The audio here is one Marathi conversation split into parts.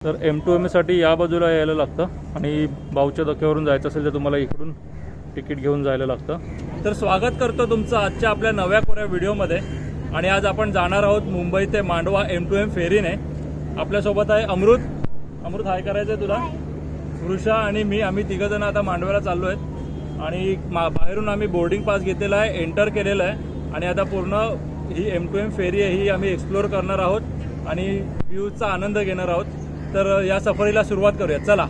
तर M2M साठी या बाजूला यायला लागतं आणि भाऊच्या धक्क्यावरून जायचं असेल तर तुम्हाला इकडून तिकीट घेऊन जायला लागतं। तर स्वागत करतो तुमचं आजच्या आपल्या नव्या कोऱ्या व्हिडिओमध्ये। आणि आज आपण जाणार आहोत मुंबई ते मांडवा M2M फेरीने। आपल्यासोबत आहे अमृत हाय करायचं आहे तुला। वृषा आणि मी आम्ही तिघजण आता मांडव्याला चाललो आहेत आणि बाहेरून आम्ही बोर्डिंग पास घेतलेला आहे, एंटर केलेला आहे आणि आता पूर्ण ही M2M फेरी आहे ही आम्ही एक्सप्लोर करणार आहोत आणि व्ह्यूचा आनंद घेणार आहोत। तर या सफरीला सुरुवात करूया, चला।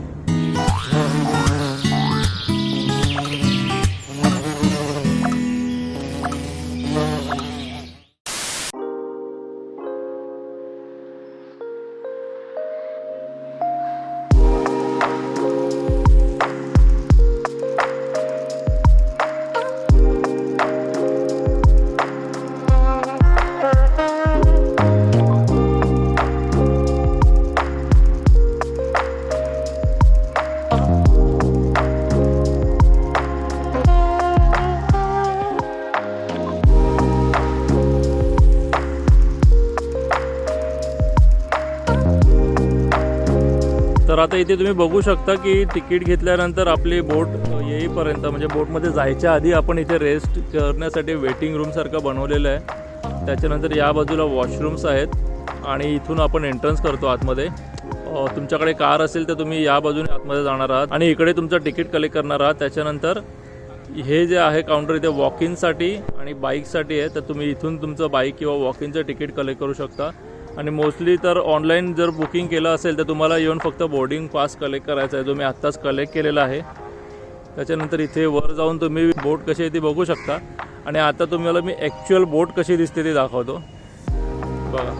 तर आता इथे तुम्ही बघू शकता की तिकीट घेतल्यानंतर आपली बोट येईपर्यंत म्हणजे बोटमध्ये जायच्या आधी आपण इथे रेस्ट करण्यासाठी वेटिंग रूम सारखं बनवलेलं आहे। त्याच्यानंतर या बाजूला वॉशरूम्स आहेत आणि इथून आपण एंट्रन्स करतो आतमध्ये। तुमच्याकडे कार असेल तर तुम्ही या बाजूने आतमध्ये जाणार आहात आणि इकडे तुमचं तिकीट कलेक्ट करणार आहात। त्याच्यानंतर हे जे आहे काउंटर इथे वॉक इनसाठी आणि बाईकसाठी आहे, तर तुम्ही इथून तुमचं बाईक किंवा वॉक इनचं तिकीट कलेक्ट करू शकता। आणि मोस्टली तर ऑनलाईन जर बुकिंग केलं असेल तर तुम्हाला येऊन फक्त बोर्डिंग पास कलेक्ट करायचा आहे, जो मी आत्ताच कलेक्ट केलेला आहे। त्याच्यानंतर इथे वर जाऊन तुम्ही बोट कशी आहे ती बघू शकता आणि आता तुम्हाला मी ॲक्च्युअल बोट कशी दिसते ती दाखवतो। बघा,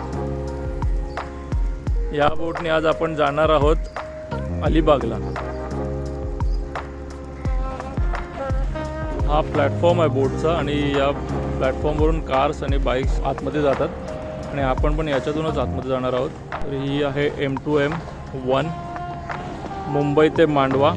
या बोटने आज आपण जाणार आहोत अलिबागला। हा प्लॅटफॉर्म आहे बोटचा आणि या प्लॅटफॉर्मवरून कार्स आणि बाईक्स आतमध्ये जातात आणि आपण पण याच्यातूनच आतमध्ये जाणार आहोत। तर ही आहे M2M1 मुंबई ते मांडवा।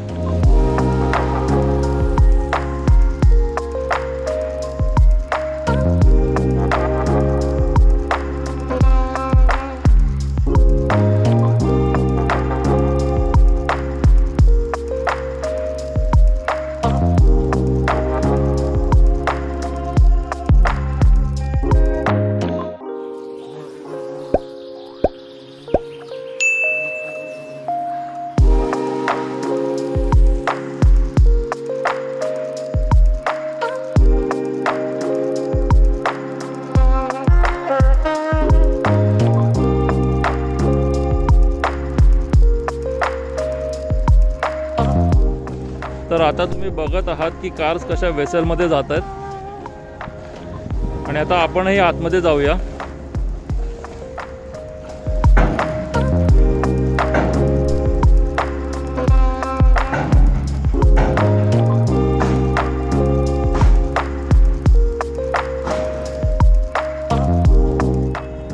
तर आता तुम्ही बघत आहात की कार्स कशा वेसलमध्ये जात आहेत आणि आता आपणही आतमध्ये जाऊया।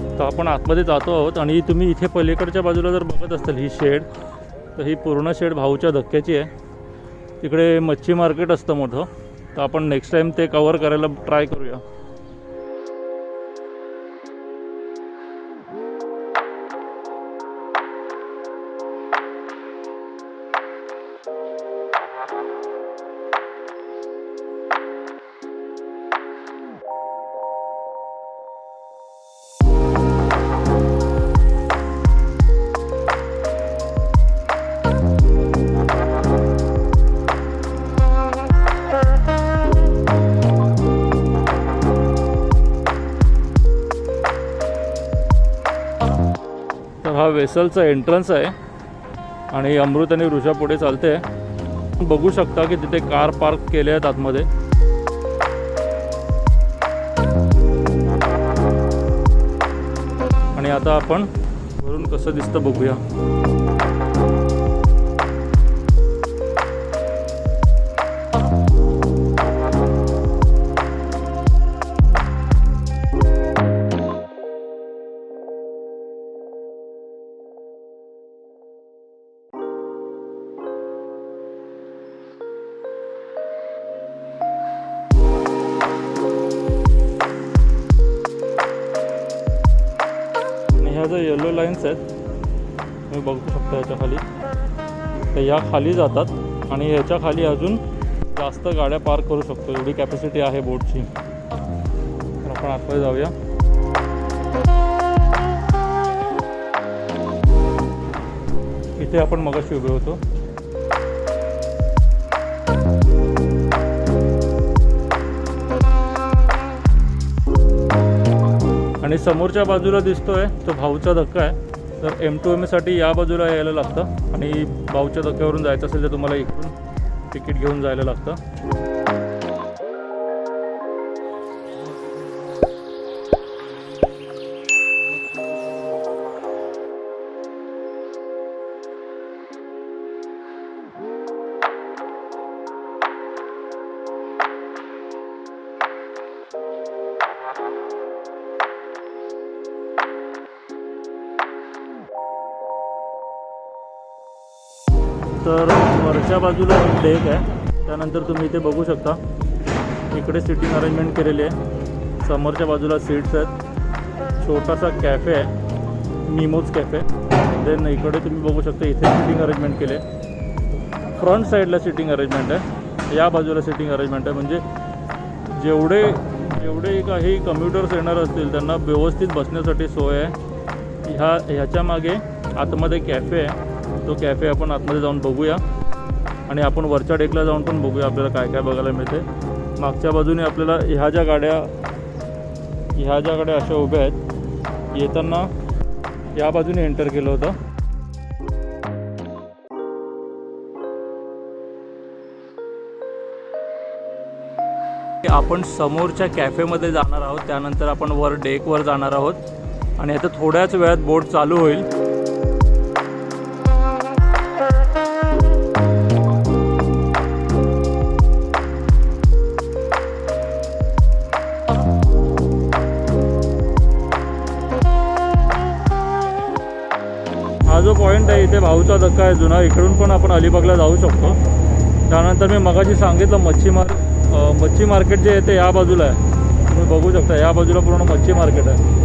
तर आपण आतमध्ये जातो आहोत आणि तुम्ही इथे पलीकडच्या बाजूला जर बघत असाल ही शेड, तर ही पूर्ण शेड भाऊच्या धक्क्याची आहे। तिकडे मच्छी मार्केट असतं मोठं, तर आपण नेक्स्ट टाइम ते कव्हर करायला ट्राय करूया। हा वेसलचा एंट्रन्स आहे आणि अमृत आणि वृषा पुढे चालते। बघू शकता की तिथे कार पार्क केले आहेत आतमध्ये। आणि आता आपण वरून कसं दिसतं बघूया। ह्या ज्या येलो लाईन्स आहेत तुम्ही बघू शकता याच्या खाली. तर या खाली जातात आणि ह्याच्या खाली अजून जास्त गाड्या पार्क करू शकतो, एवढी कॅपॅसिटी आहे बोटची. तर आपण आतमध्ये जाऊया. इथे आपण मगाशी उभे होतो. आणि समोरच्या बाजूला दिसतोय तो भाऊचा धक्का आहे. तर M2M साठी या बाजूला यायला लागतं आणि भाऊच्या धक्क्यावरून जायचं असेल तर तुम्हाला इकडून तिकीट घेऊन जायला लागतं. तर वरच्या बाजूला डेक आहे. त्यानंतर तुम्ही इथे बघू शकता इकडे सिटिंग अरेंजमेंट केलेली आहे. समोरच्या बाजूला सीट्स आहेत. छोटासा कॅफे आहे, निमोज कॅफे. देन इकडे तुम्ही बघू शकता इथे सिटिंग अरेंजमेंट केले. फ्रंट साईडला सिटिंग अरेंजमेंट आहे, या बाजूला सिटिंग अरेंजमेंट आहे. म्हणजे जेवढे काही कम्युटर्स येणार असतील त्यांना व्यवस्थित बसण्यासाठी सोय आहे. ह्याच्या मागे आतमध्ये कॅफे आहे. तो कॅफे आपण आतमध्ये जाऊन बघूया आणि आपण वरच्या डेकला जाऊन पण बघूया आपल्याला काय काय बघायला मिळते. मागच्या बाजूने आपल्याला ह्या ज्या गाड्या अशा उभ्या आहेत, येताना या बाजूने एंटर केलं होतं. आपण समोरच्या कॅफेमध्ये जाणार आहोत, त्यानंतर आपण वर डेकवर जाणार आहोत आणि आता थोड्याच वेळात बोट चालू होईल. हा जो पॉईंट आहे इथे भाऊचा धक्का आहे जुना, इकडून पण आपण अलिबागला जाऊ शकतो. त्यानंतर मी मगाशी सांगितलं मच्छी मार्केट जे आहे ते या बाजूला आहे. तुम्ही बघू शकता या बाजूला पूर्ण मच्छी मार्केट आहे.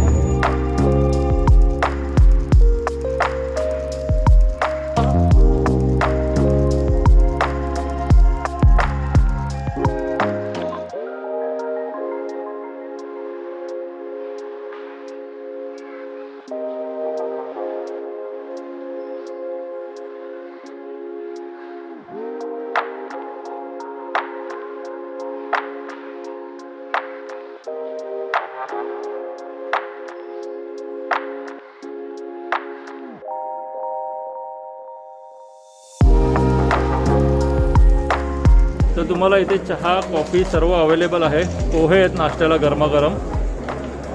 तर तुम्हाला इथे चहा कॉफी सर्व अवेलेबल आहे. पोहे आहेत नाश्त्याला गरमागरम.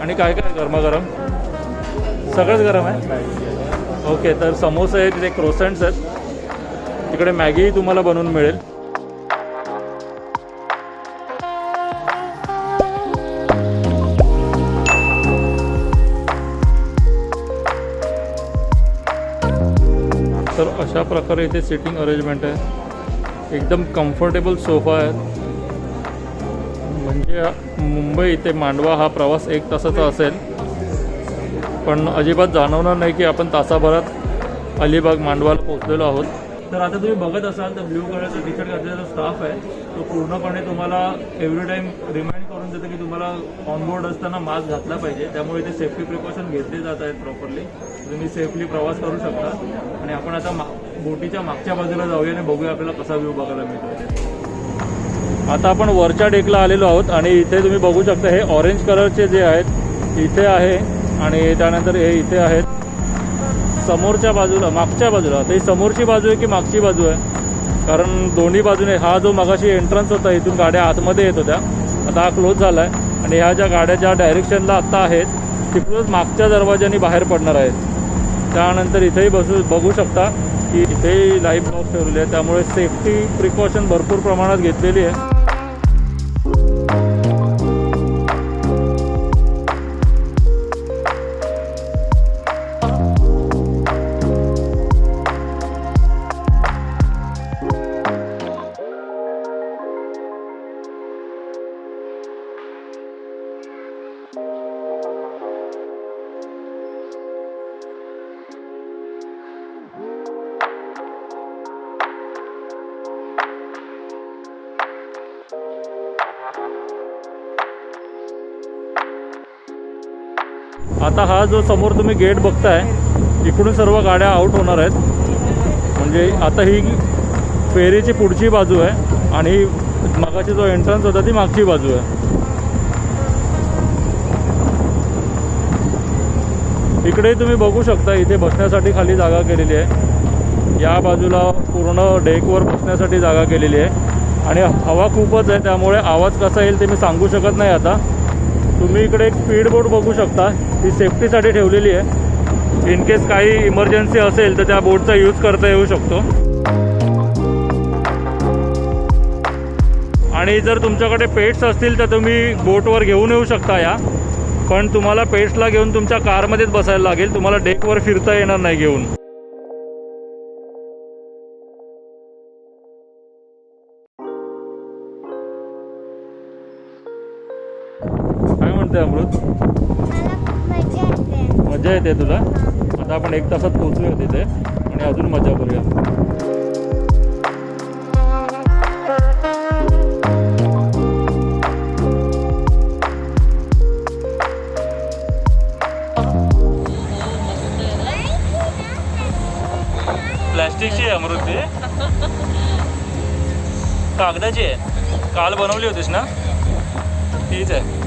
आणि काय काय गरमागरम? सगळंच गरम आहे. ओके, तर समोसे आहेत, तिथे क्रोसंट्स आहेत, तिकडे मॅगीही तुम्हाला बनवून मिळेल. तर अशा प्रकारे इथे सिटिंग अरेंजमेंट आहे. एकदम कम्फर्टेबल सोफा आहे. म्हणजे मुंबई ते मांडवा हा प्रवास 1 तासाचा असेल, पण अजिबात जाणवणार नाही की आपण तासाभरात अलिबाग मांडवाला पोहोचलेलो आहोत. तर आता तुम्ही बघत असाल तर ब्ल्यू कलरचा टी शर्ट घातलेला जो स्टाफ आहे तो पूर्णपणे तुम्हाला एव्हरी टाईम रिमाइंड करून देतो की तुम्हाला ऑनबोर्ड असताना मास्क घातला पाहिजे. त्यामुळे इथे सेफ्टी प्रिकॉशन घेतले जात आहेत प्रॉपरली. तुम्ही सेफली प्रवास करू शकता. आणि आपण आता बोटीच्या मागच्या बाजूला जाऊया आणि बघूया आपल्याला कसा व्ह्यू बघायला मिळतो. आता आपण वरच्या डेकला आलेलो आहोत आणि इथे तुम्ही बघू शकता हे ऑरेंज कलरचे जे आहेत इथे आहे आणि त्यानंतर हे इथे आहेत समोरच्या बाजूला, मागच्या बाजूला. ते समोरची बाजू आहे की मागची बाजू आहे? कारण दोन्ही बाजूने हा जो मगाशी एंट्रन्स होता इथून गाड्या आतमध्ये येत होत्या, आता हा क्लोज झाला आहे आणि ह्या ज्या गाड्या ज्या डायरेक्शनला आत्ता आहेत तिकडूनच मागच्या दरवाजाने बाहेर पडणार आहेत. त्यानंतर इथेही बघू शकता की इथेही लाईफ ब्लॉक ठेवलेले आहे. त्यामुळे सेफ्टी प्रिकॉशन भरपूर प्रमाणात घेतलेली आहे. आता हा जो समोर तुम्ही गेट बघताय इकडून सर्व गाड्या आउट होणार आहेत. म्हणजे आता ही फेरीची पुढची बाजू आहे आणि मागाची जो एंट्रन्स होता ती मागची बाजू आहे. इकडे तुम्ही बघू शकता इथे बसण्यासाठी खाली जागा केलेली आहे. या बाजूला पूर्ण डेकवर बसण्यासाठी जागा केलेली आहे आणि हवा खूपच आहे त्यामुळे आवाज कसा येईल ते मी सांगू शकत नाही. आता तुम्ही इकडे एक स्पीड बोट बघू शकता, ती सेफ्टीसाठी ठेवलेली आहे. इन केस काही इमर्जन्सी असेल तर त्या बोटचा यूज करता येऊ शकतो. आणि जर तुमच्याकडे पेट्स असतील तर तुम्ही बोटवर घेऊन येऊ शकता या, पण तुम्हाला पेट्सला घेऊन तुमच्या कारमध्येच बसायला लागेल. तुम्हाला डेकवर फिरता येणार नाही घेऊन. काय म्हणते अमृत? मजा येते तुला? आता आपण 1 तासात पोहोचूया तिथे आणि अजून मजा करूया. प्लॅस्टिकची आहे अमृत, ती कागदाची आहे. काल बनवली होतीस ना, तीच आहे.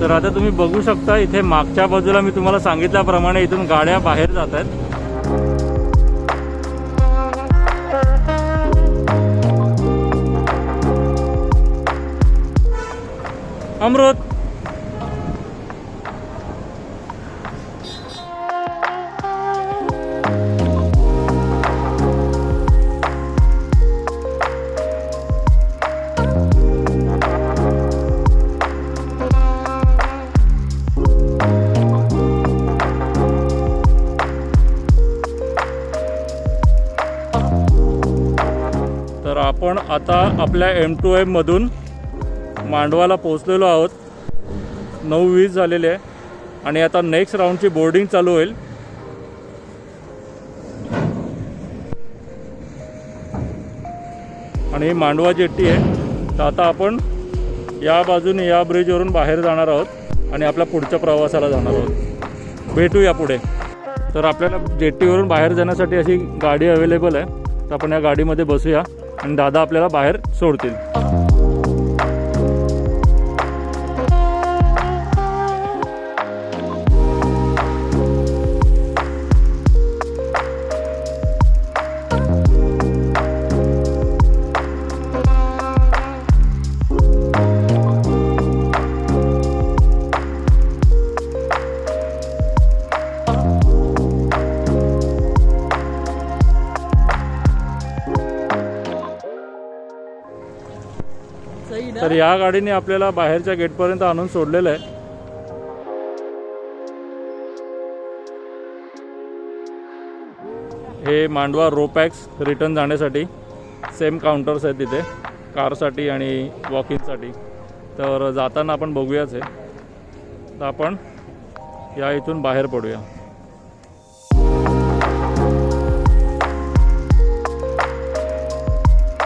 तर आता तुम्ही बघू शकता इथे मागच्या बाजूला मी तुम्हाला सांगितल्याप्रमाणे इथून गाड्या बाहेर जात आहेत. अमृत तर आपण आता आपल्या M2M मधून मांडवाला पोहोचलेलो आहोत. 9:20 झालेले आहे आणि आता नेक्स्ट राऊंडची बोर्डिंग चालू होईल. आणि ही मांडवा जेट्टी आहे. तर आता आपण या बाजूने या ब्रिजवरून बाहेर जाणार आहोत आणि आपल्या पुढच्या प्रवासाला जाणार आहोत. भेटूया पुढे. तर आपल्याला जेट्टीवरून बाहेर जाण्यासाठी अशी गाडी अवेलेबल आहे. तर आपण या गाडीमध्ये बसूया आणि दादा आपल्याला बाहेर सोडतील. तर या गाडीने आपल्याला बाहेरच्या गेटपर्यंत आणून सोडलेलं आहे. हे मांडवा रोपॅक्स रिटर्न जाण्यासाठी सेम काउंटर्स आहेत तिथे कारसाठी आणि वॉकिंगसाठी. तर जाताना आपण बघूयाच आहे. तर आपण या इथून बाहेर पडूया.